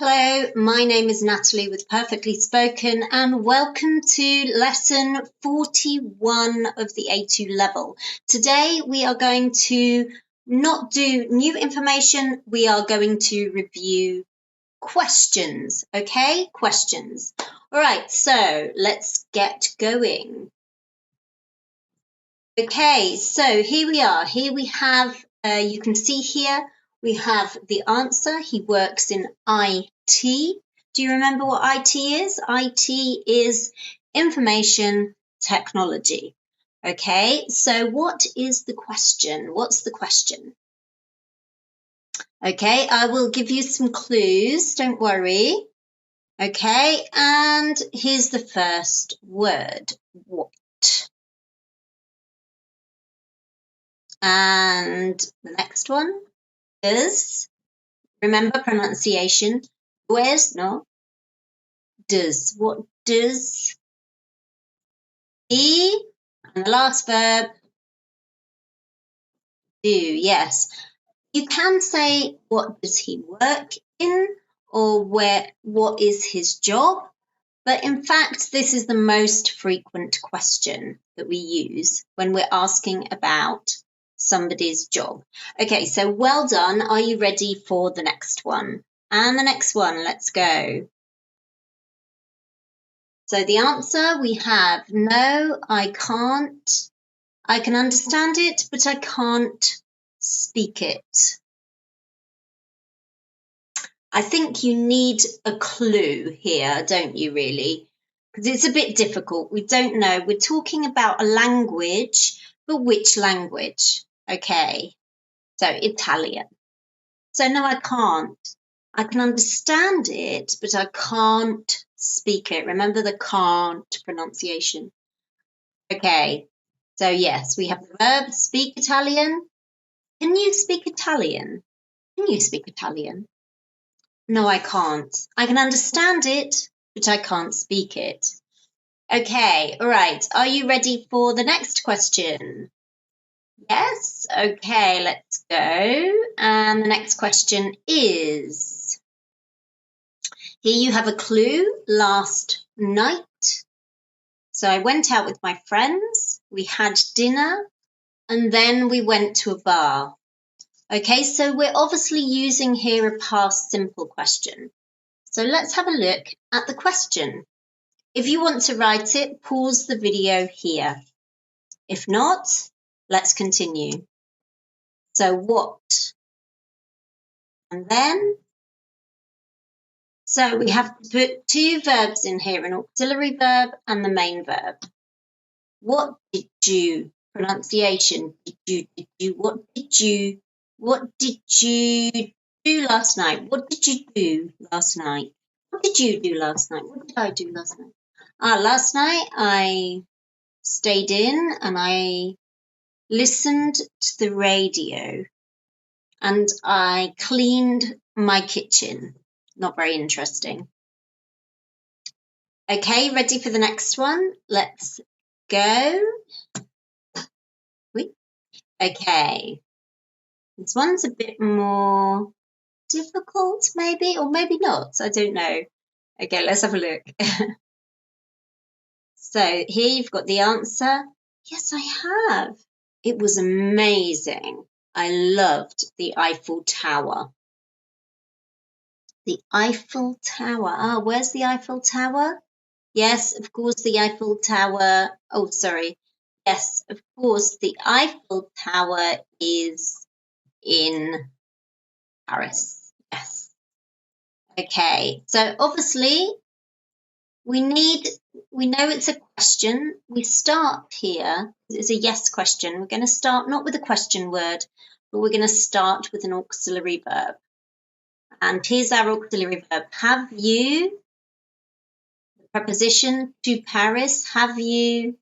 Hello, my name is Natalie with Perfectly Spoken and welcome to lesson 41 of the A2 level. Today we are going to not do new information, we are going to review questions, okay? Questions. All right, so let's get going. Okay, so here we are. Here we have, you can see here, we have the answer. He works in IT. Do you remember what IT is? IT is information technology. Okay, so what is the question? What's the question? Okay, I will give you some clues, don't worry. Okay, and here's the first word, what? And the next one is, remember pronunciation, where's no, does. What does he, and the last verb, do, yes. You can say, what does he work in, or what is his job? But in fact, this is the most frequent question that we use when we're asking about somebody's job. Okay, so well done. Are you ready for the next one? And the next one, let's go. So the answer we have, no, I can't. I can understand it, but I can't speak it. I think you need a clue here, don't you, really? Because it's a bit difficult. We don't know. We're talking about a language, but which language? Okay, so Italian. So no, I can't. I can understand it, but I can't speak it. Remember the can't pronunciation. Okay, so yes, we have the verb speak Italian. Can you speak Italian? Can you speak Italian? No, I can't. I can understand it, but I can't speak it. Okay, all right. Are you ready for the next question? Yes? Okay, let's go. And the next question is, here you have a clue, last night. So I went out with my friends, we had dinner, and then we went to a bar. Okay, so we're obviously using here a past simple question. So let's have a look at the question. If you want to write it, pause the video here. If not, let's continue. So what? And then, so we have to put two verbs in here, an auxiliary verb and the main verb. What did you? Pronunciation. Did you, what did you do last night? What did you do last night? What did you do last night? What did I do last night? Last night I stayed in and I listened to the radio and I cleaned my kitchen. Not very interesting. Okay, ready for the next one? Let's go. Okay, this one's a bit more difficult maybe, or maybe not, I don't know. Okay, let's have a look. So here you've got the answer. Yes, I have. It was amazing. I loved the Eiffel Tower. The Eiffel Tower. Where's the Eiffel Tower? Yes, of course, the Eiffel Tower. Oh, sorry. Yes, of course, the Eiffel Tower is in Paris. Yes. Okay, so obviously we know it's a question. We start here, it's a yes question. We're going to start not with a question word, but we're going to start with an auxiliary verb. And here's our auxiliary verb. Have you, the preposition to Paris, have you?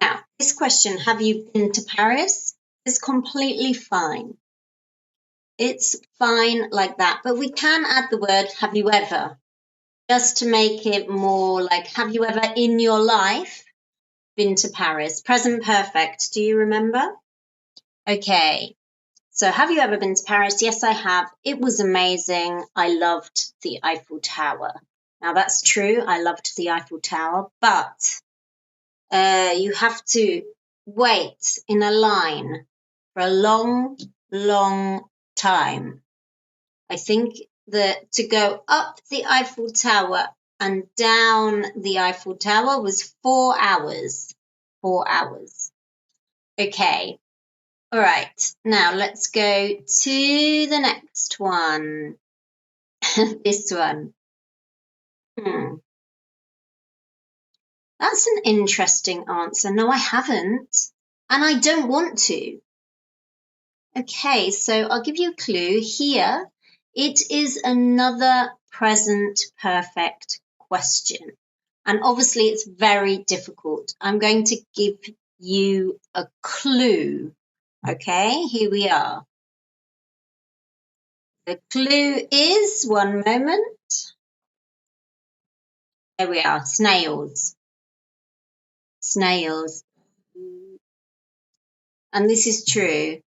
Now, this question, have you been to Paris, is completely fine. It's fine like that, but we can add the word have you ever, just to make it more like, have you ever in your life been to Paris? Present perfect, do you remember? Okay, So have you ever been to Paris? Yes, I have. It was amazing. I loved the Eiffel Tower. Now, that's true. I loved the Eiffel Tower, but you have to wait in a line for a long, long time. I think that to go up the Eiffel Tower and down the Eiffel Tower was 4 hours. 4 hours. Okay. All right. Now let's go to the next one. This one. That's an interesting answer. No, I haven't. And I don't want to. Okay, so I'll give you a clue here. It is another present perfect question. And obviously it's very difficult. I'm going to give you a clue. Okay, here we are. The clue is, one moment. There we are, snails. Snails. And this is true.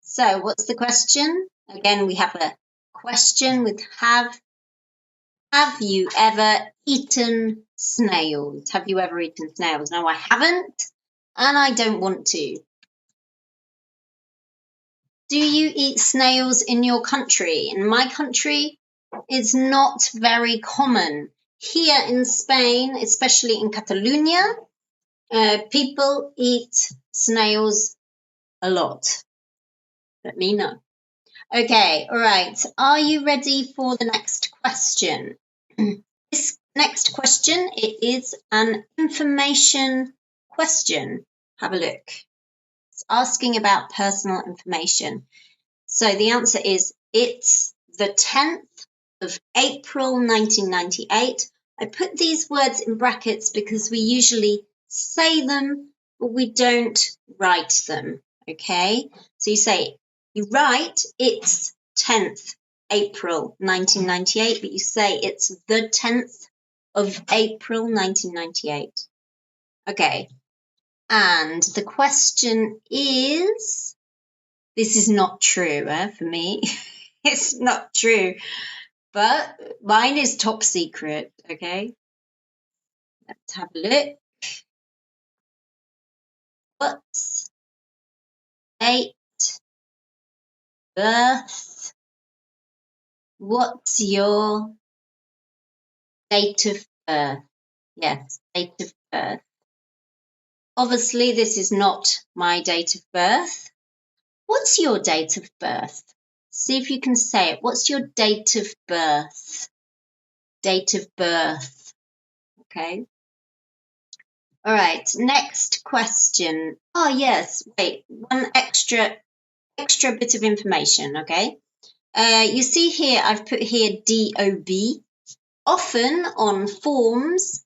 So what's the question? Again, we have a question with have. Have you ever eaten snails? Have you ever eaten snails? No, I haven't, and I don't want to. Do you eat snails in your country? In my country, it's not very common. Here in Spain, especially in Catalonia, people eat snails a lot. Let me know. Okay, all right. Are you ready for the next question? This next question, it is an information question. Have a look. It's asking about personal information. So the answer is, it's the 10th of April 1998. I put these words in brackets because we usually say them, but we don't write them, okay? So you write it's 10th April 1998, but you say it's the 10th of April 1998. Okay, and the question is, this is not true for me. It's not true, but mine is top secret, okay? Let's have a look. What's date, birth? What's your date of birth? Yes, date of birth. Obviously, this is not my date of birth. What's your date of birth? See if you can say it. What's your date of birth? Date of birth. Okay. All right. Next question. Oh, yes. Wait. One extra bit of information. Okay. You see here, I've put here DOB. Often on forms,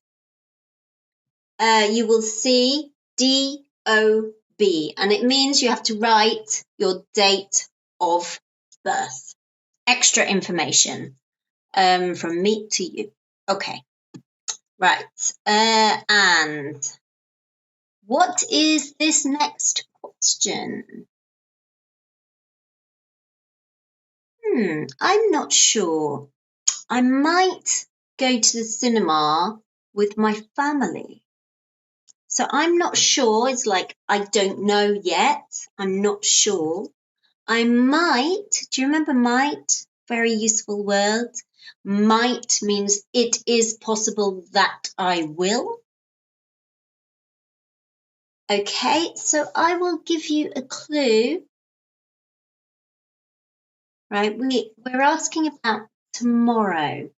you will see DOB, and it means you have to write your date of birth. Extra information from me to you. Okay, right. And what is this next question? I'm not sure. I might go to the cinema with my family. So I'm not sure. It's like, I don't know yet. I'm not sure. I might. Do you remember might? Very useful word. Might means it is possible that I will. Okay, so I will give you a clue. Right, we're asking about tomorrow.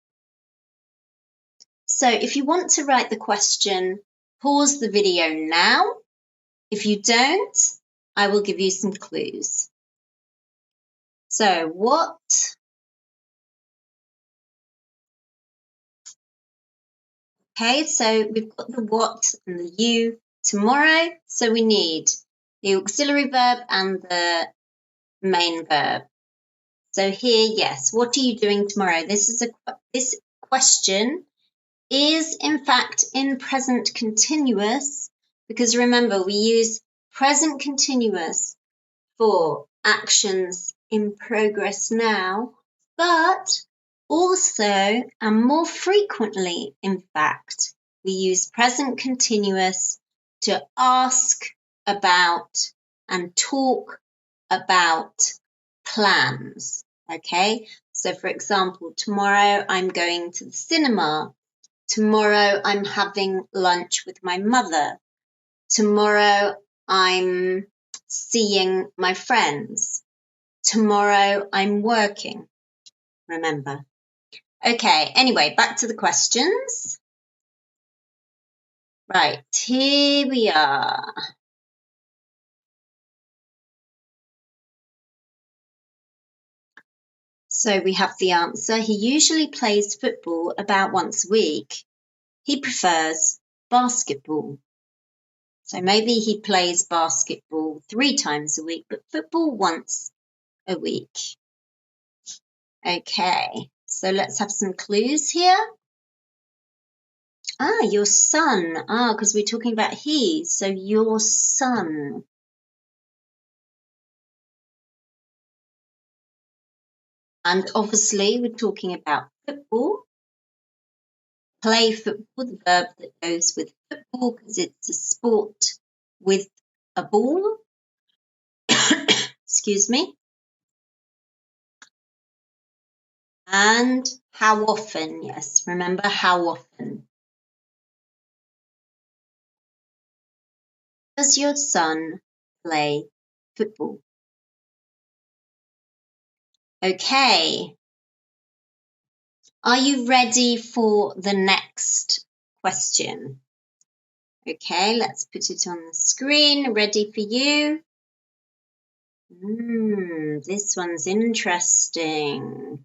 So if you want to write the question, pause the video now. If you don't, I will give you some clues. So what? Okay, so we've got the what and the you tomorrow. So we need the auxiliary verb and the main verb. So here, yes, what are you doing tomorrow? This question is in fact in present continuous, because remember we use present continuous for actions in progress now, but also, and more frequently, in fact, we use present continuous to ask about and talk about plans. Okay, so for example, tomorrow I'm going to the cinema. Tomorrow I'm having lunch with my mother. Tomorrow I'm seeing my friends. Tomorrow I'm working. Remember. Okay, anyway, back to the questions. Right, here we are. So we have the answer. He usually plays football about once a week. He prefers basketball. So maybe he plays basketball 3 times a week, but football once a week. Okay, so let's have some clues here. Your son. Because we're talking about he. So your son. And obviously, we're talking about football. Play football, the verb that goes with football, because it's a sport with a ball. Excuse me. And how often? Yes, remember how often. Does your son play football? Okay. Are you ready for the next question? Okay, let's put it on the screen. Ready for you? This one's interesting.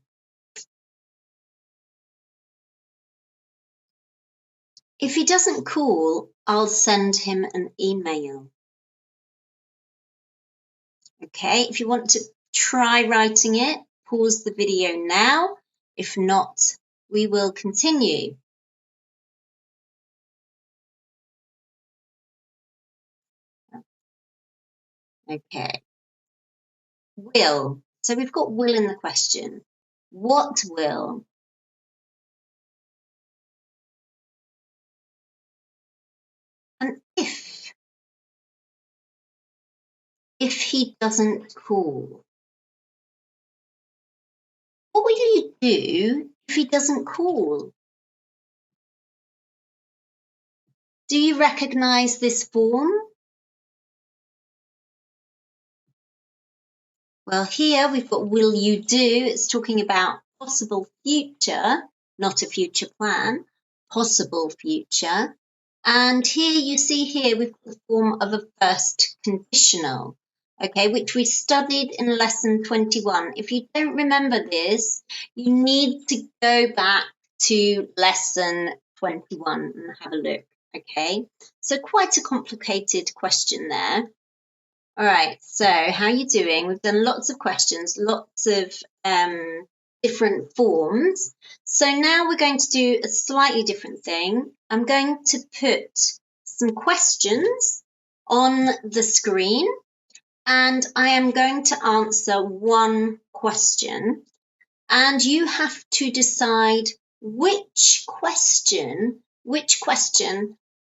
If he doesn't call, I'll send him an email. Okay, if you want to try writing it, pause the video now. If not, we will continue. Okay. Will. So we've got will in the question. What will? And if he doesn't call, what will you do if he doesn't call? Do you recognize this form? Well, here we've got will you do. It's talking about possible future, not a future plan, possible future. And here you see here we've got the form of a first conditional, okay, which we studied in lesson 21. If you don't remember this, you need to go back to lesson 21 and have a look, okay? So quite a complicated question there. All right, so how are you doing? We've done lots of questions, lots of different forms. So now we're going to do a slightly different thing. I'm going to put some questions on the screen, and I am going to answer one question, and you have to decide which question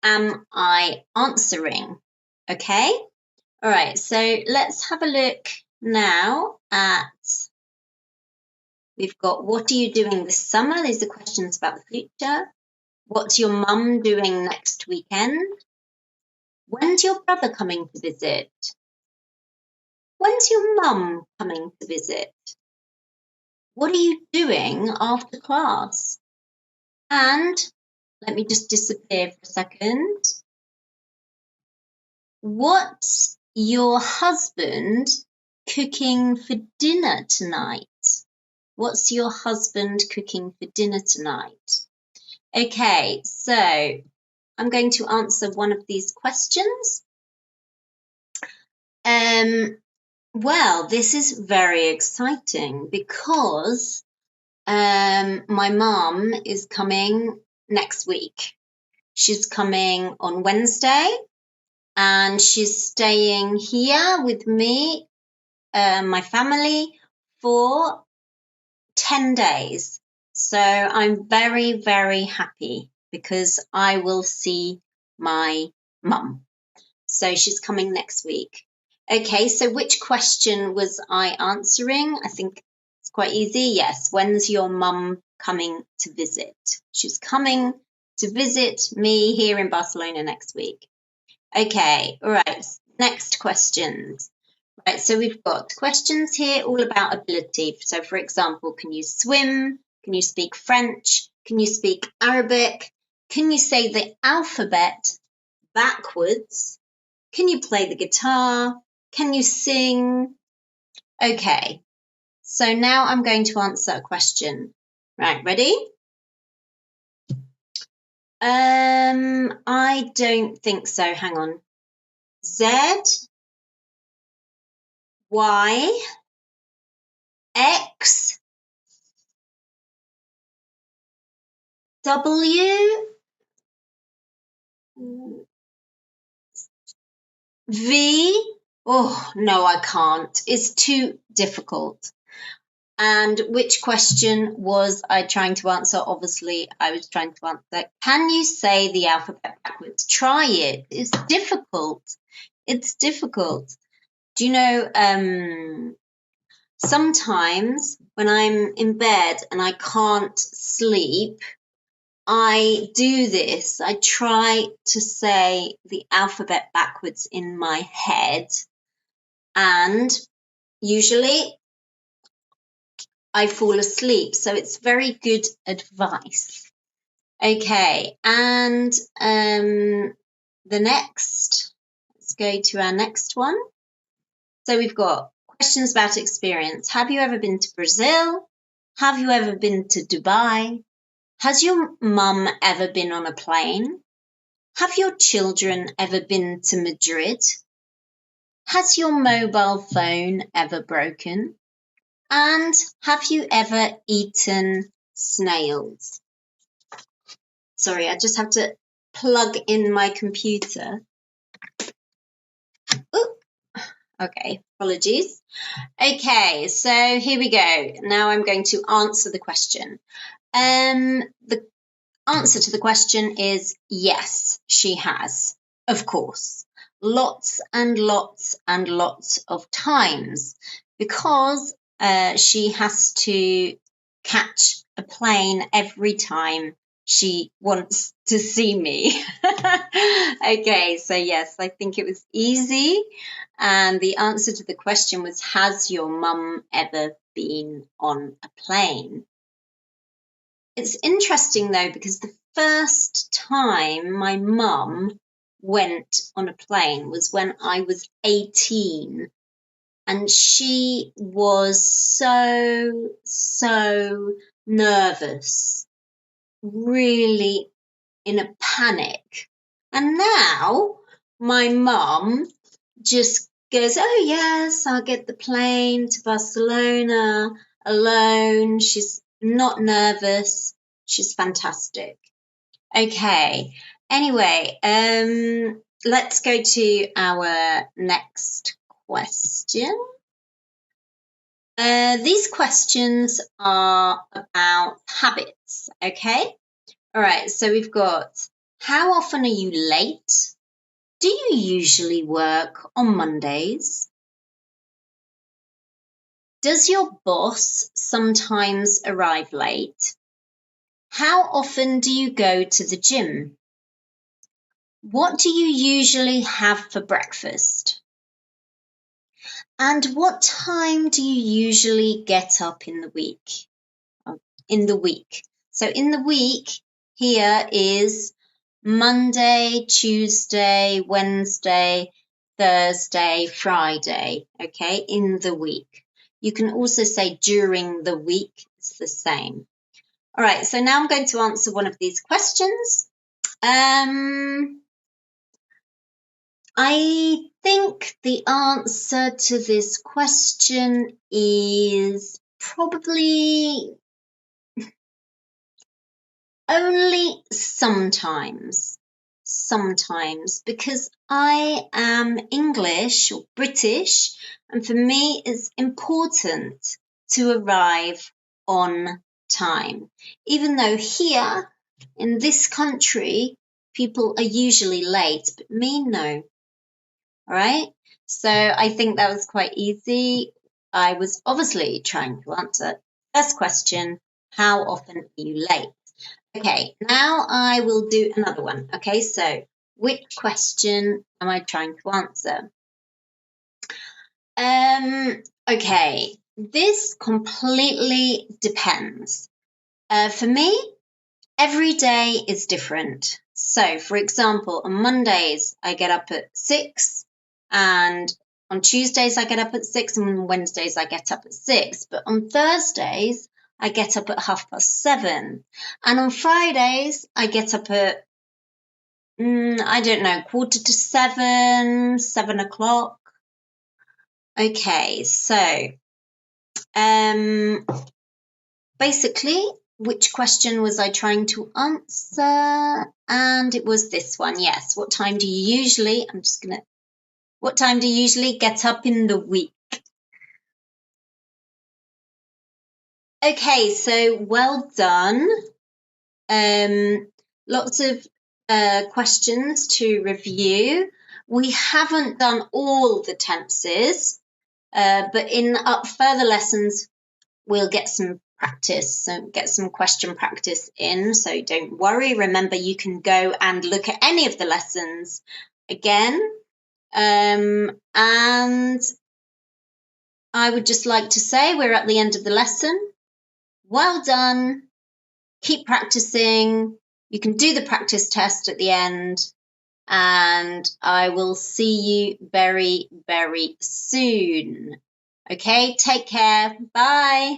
am I answering, okay? All right, so let's have a look now at, we've got what are you doing this summer? These are questions about the future. What's your mum doing next weekend? When's your brother coming to visit? When's your mum coming to visit? What are you doing after class? And let me just disappear for a second. What's your husband cooking for dinner tonight? What's your husband cooking for dinner tonight? Okay, so I'm going to answer one of these questions. Well, this is very exciting because my mum is coming next week. She's coming on Wednesday and she's staying here with me my family for 10 days. So I'm very, very happy because I will see my mum. So she's coming next week. Okay, so which question was I answering? I think it's quite easy. Yes, when's your mum coming to visit? She's coming to visit me here in Barcelona next week. Okay, all right, next questions. Right, so we've got questions here all about ability. So, for example, can you swim? Can you speak French? Can you speak Arabic? Can you say the alphabet backwards? Can you play the guitar? Can you sing? Okay, so now I'm going to answer a question. Right, ready? I don't think so. Hang on. Z, Y, X, W, V. Oh, no, I can't. It's too difficult. And which question was I trying to answer? Obviously, I was trying to answer, can you say the alphabet backwards? Try it. It's difficult. It's difficult. Do you know, sometimes when I'm in bed and I can't sleep, I do this. I try to say the alphabet backwards in my head, and usually I fall asleep. So it's very good advice. Okay, and the next, let's go to our next one. So we've got questions about experience. Have you ever been to Brazil? Have you ever been to Dubai? Has your mum ever been on a plane? Have your children ever been to Madrid? Has your mobile phone ever broken? And have you ever eaten snails? Sorry, I just have to plug in my computer. Ooh, okay, apologies. Okay, so here we go. Now I'm going to answer the question. The answer to the question is yes, she has, of course. Lots and lots and lots of times, because she has to catch a plane every time she wants to see me. Okay, so yes, I think it was easy. And the answer to the question was, has your mum ever been on a plane? It's interesting though, because the first time my mum went on a plane was when I was 18. And she was so nervous, really in a panic. And now my mum just goes, oh yes, I'll get the plane to Barcelona alone. She's not nervous. She's fantastic. Okay. Anyway, let's go to our next question. These questions are about habits, okay? All right, so we've got, how often are you late? Do you usually work on Mondays? Does your boss sometimes arrive late? How often do you go to the gym? What do you usually have for breakfast? And what time do you usually get up in the week? So in the week, here is Monday, Tuesday, Wednesday, Thursday, Friday, okay, in the week. You can also say during the week, it's the same. All right, so now I'm going to answer one of these questions. I think the answer to this question is probably only sometimes. sometimes because I am English or British, and for me it's important to arrive on time. Even though here in this country, people are usually late, but me, no. All right. So I think that was quite easy. I was obviously trying to answer. First question, how often are you late? Okay, now I will do another one. Okay, so which question am I trying to answer? Okay, this completely depends. For me, every day is different. So, for example, on Mondays, I get up at 6, and on Tuesdays, I get up at 6, and on Wednesdays, I get up at 6. But on Thursdays, I get up at 7:30. And on Fridays, I get up at, I don't know, 6:45, 7 o'clock. Okay, so basically, which question was I trying to answer? And it was this one, yes. What time do you usually get up in the week? Okay, so well done. Lots of questions to review. We haven't done all the tenses, but in further lessons, we'll get some practice, so get some question practice in. So don't worry. Remember, you can go and look at any of the lessons again. And I would just like to say we're at the end of the lesson. Well done. Keep practicing. You can do the practice test at the end. And I will see you very, very soon. Okay, take care. Bye.